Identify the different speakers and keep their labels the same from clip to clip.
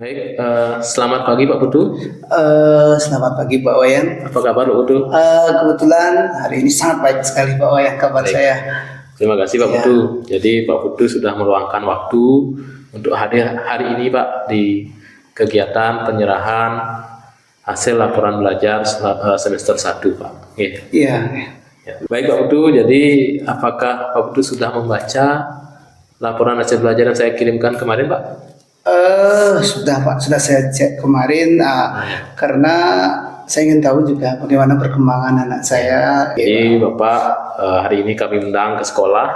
Speaker 1: Baik, selamat pagi Pak Putu.
Speaker 2: Selamat pagi Pak Wayan.
Speaker 1: Apa kabar Pak Putu?
Speaker 2: Kebetulan hari ini sangat baik sekali Pak Wayan kabar
Speaker 1: Baik.
Speaker 2: saya.
Speaker 1: Terima kasih Pak
Speaker 2: Ya.
Speaker 1: Putu. Jadi Pak Putu sudah meluangkan waktu untuk hadir hari ini Pak di kegiatan penyerahan hasil laporan belajar semester 1 Pak.
Speaker 2: Iya.
Speaker 1: Ya. Baik Pak Putu, jadi apakah Pak Putu sudah membaca laporan hasil belajar yang saya kirimkan kemarin Pak?
Speaker 2: Sudah Pak, sudah saya cek kemarin karena saya ingin tahu juga bagaimana perkembangan anak saya.
Speaker 1: Jadi Bapak, hari ini kami undang ke sekolah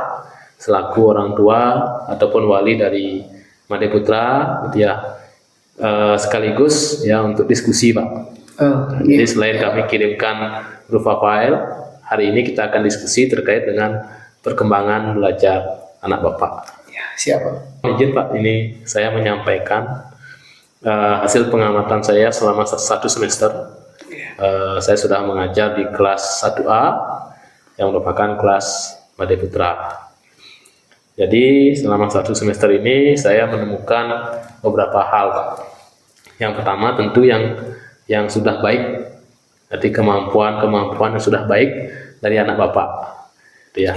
Speaker 1: selaku orang tua ataupun wali dari Made Putra, gitu ya, sekaligus ya untuk diskusi Pak. Jadi selain kami kirimkan berupa file, hari ini kita akan diskusi terkait dengan perkembangan belajar anak Bapak.
Speaker 2: Ya, siapa?
Speaker 1: Izin Pak, ini saya menyampaikan hasil pengamatan saya selama satu semester. Saya sudah mengajar di kelas 1A yang merupakan kelas Made Putra. Jadi selama satu semester ini saya menemukan beberapa hal Pak. Yang pertama tentu yang sudah baik, jadi kemampuan yang sudah baik dari anak Bapak, gitu ya.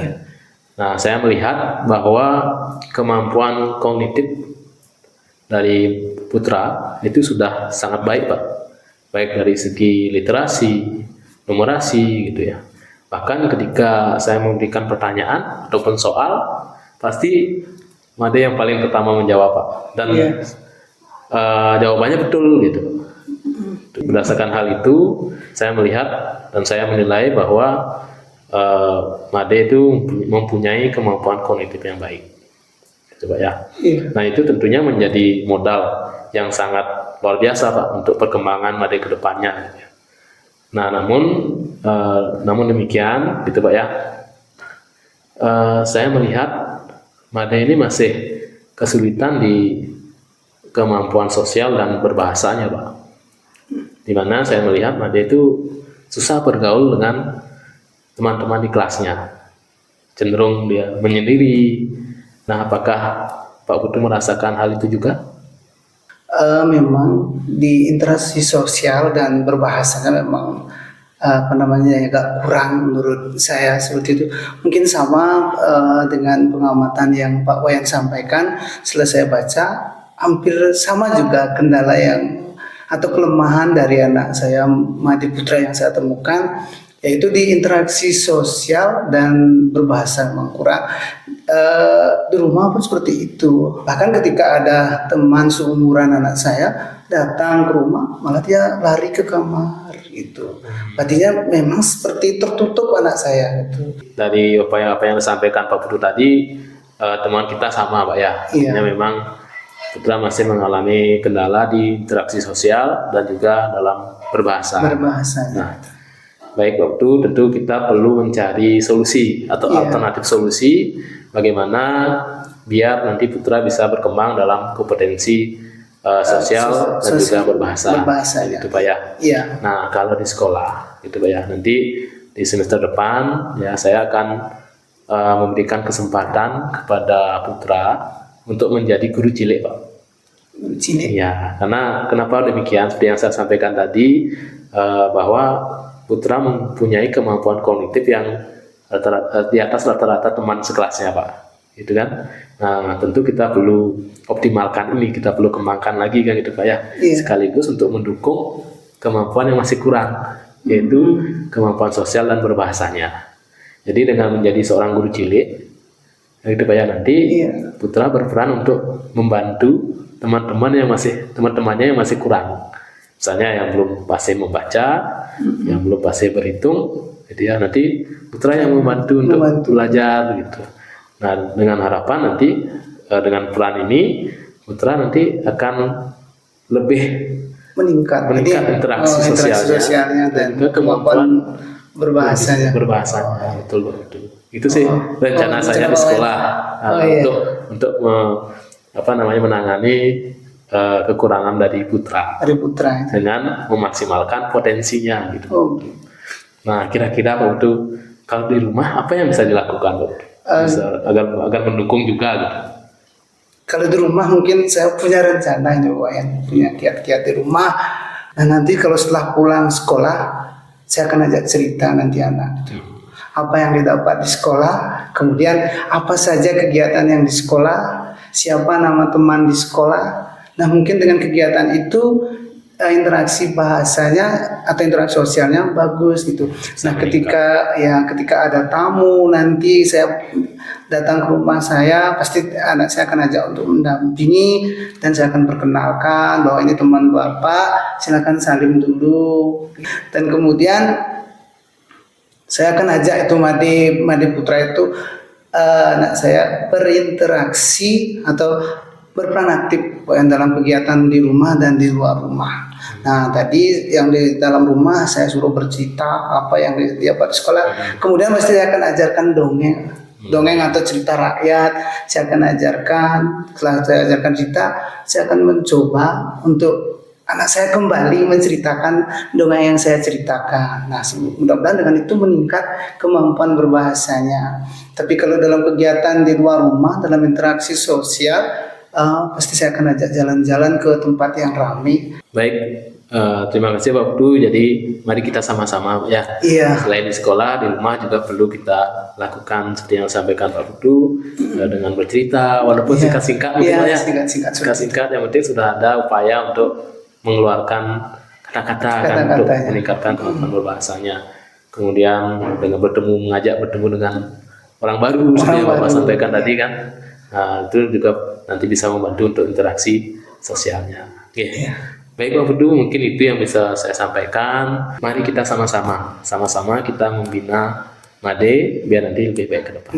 Speaker 1: Nah, saya melihat bahwa kemampuan kognitif dari putra itu sudah sangat baik Pak, baik dari segi literasi, numerasi, gitu ya. Bahkan ketika saya memberikan pertanyaan ataupun soal, pasti Made yang paling pertama menjawab Pak, dan jawabannya betul gitu. Berdasarkan hal itu, saya melihat dan saya menilai bahwa Made itu mempunyai kemampuan kognitif yang baik, coba ya. Nah, itu tentunya menjadi modal yang sangat luar biasa Pak untuk perkembangan Made ke depannya. Nah, namun demikian, gitu Pak ya. Saya melihat Made ini masih kesulitan di kemampuan sosial dan berbahasanya Pak. Dimana saya melihat Made itu susah bergaul dengan teman-teman di kelasnya, cenderung dia menyendiri. Nah, apakah Pak Putu merasakan hal itu juga?
Speaker 2: Memang di interaksi sosial dan berbahasanya memang agak kurang menurut saya seperti itu. Mungkin sama dengan pengamatan yang Pak Wayan sampaikan. Setelah saya baca, hampir sama juga kendala atau kelemahan dari anak saya Made Putra yang saya temukan, yaitu di interaksi sosial dan berbahasa memang kurang. Di rumah pun seperti itu. Bahkan ketika ada teman seumuran anak saya datang ke rumah, malah dia lari ke kamar gitu. Artinya memang seperti tertutup anak saya gitu.
Speaker 1: Dari apa yang disampaikan Pak Putu tadi, teman kita sama Pak ya. Artinya memang Putra masih mengalami kendala di interaksi sosial dan juga dalam berbahasa. Nah, baik waktu tentu kita perlu mencari solusi atau alternatif solusi bagaimana biar nanti putra bisa berkembang dalam kompetensi sosial dan juga berbahasa gitu Pak ya. Nah, kalau di sekolah gitu Pak ya, nanti di semester depan ya saya akan memberikan kesempatan kepada putra untuk menjadi guru cilik Pak. Ya, karena kenapa demikian? Seperti yang saya sampaikan tadi, bahwa putra mempunyai kemampuan kognitif yang di atas rata-rata teman sekelasnya Pak, gitu kan. Nah, tentu kita perlu optimalkan ini, kita perlu kembangkan lagi kan gitu Pak ya. Sekaligus untuk mendukung kemampuan yang masih kurang, yaitu kemampuan sosial dan berbahasanya. Jadi dengan menjadi seorang guru cilik, gitu Pak ya, nanti putra berperan untuk membantu teman-temannya yang masih kurang. Misalnya yang belum fasih membaca, yang belum fasih berhitung, gitu ya, nanti putra yang membantu untuk belajar gitu. Nah, dengan harapan nanti dengan peran ini putra nanti akan lebih meningkat interaksi sosialnya dan kemampuan berbahasanya. Betul. Itu sih rencana saya di sekolah untuk menangani kekurangan dari putra dengan memaksimalkan potensinya gitu. Nah, kira-kira waktu kalau di rumah apa yang bisa dilakukan Pak? Agar mendukung juga gitu.
Speaker 2: kalau di rumah mungkin saya punya rencana ini Pak Wayan, punya kiat-kiat di rumah. Nah nanti kalau setelah pulang sekolah, saya akan ajak cerita nanti anak. Apa yang didapat di sekolah, kemudian apa saja kegiatan yang di sekolah, siapa nama teman di sekolah. Nah mungkin dengan kegiatan itu interaksi bahasanya atau interaksi sosialnya bagus gitu. Nah ketika ada tamu nanti saya datang ke rumah saya, pasti anak saya akan ajak untuk mendampingi dan saya akan perkenalkan bahwa ini teman bapak, silakan salim dulu. Dan kemudian saya akan ajak itu Made Putra itu anak saya berinteraksi atau berperan aktif dalam kegiatan di rumah dan di luar rumah. Nah tadi yang di dalam rumah saya suruh bercerita apa yang dia dapat di sekolah. Kemudian pasti saya akan ajarkan dongeng atau cerita rakyat. Saya akan ajarkan, setelah saya ajarkan cerita, saya akan mencoba untuk anak saya kembali menceritakan dongeng yang saya ceritakan. Nah mudah-mudahan dengan itu meningkat kemampuan berbahasanya. Tapi kalau dalam kegiatan di luar rumah, dalam interaksi sosial, pasti saya akan ajak jalan-jalan ke tempat yang ramai.
Speaker 1: Baik, terima kasih Pak Putu. Jadi mari kita sama-sama ya.
Speaker 2: Iya.
Speaker 1: Selain di sekolah, di rumah juga perlu kita lakukan seperti yang disampaikan Pak Putu, dengan bercerita, walaupun singkat-singkat mungkin ya. Singkat-singkat, yang penting sudah ada upaya untuk mengeluarkan kata-kata kan, untuk meningkatkan kemampuan berbahasanya. Kemudian dengan mengajak bertemu dengan orang baru, seperti yang Bapak sampaikan tadi kan. Nah, itu juga nanti bisa membantu untuk interaksi sosialnya. Baik Pak Putu, mungkin itu yang bisa saya sampaikan. Mari kita sama-sama kita membina Made biar nanti lebih baik ke depan.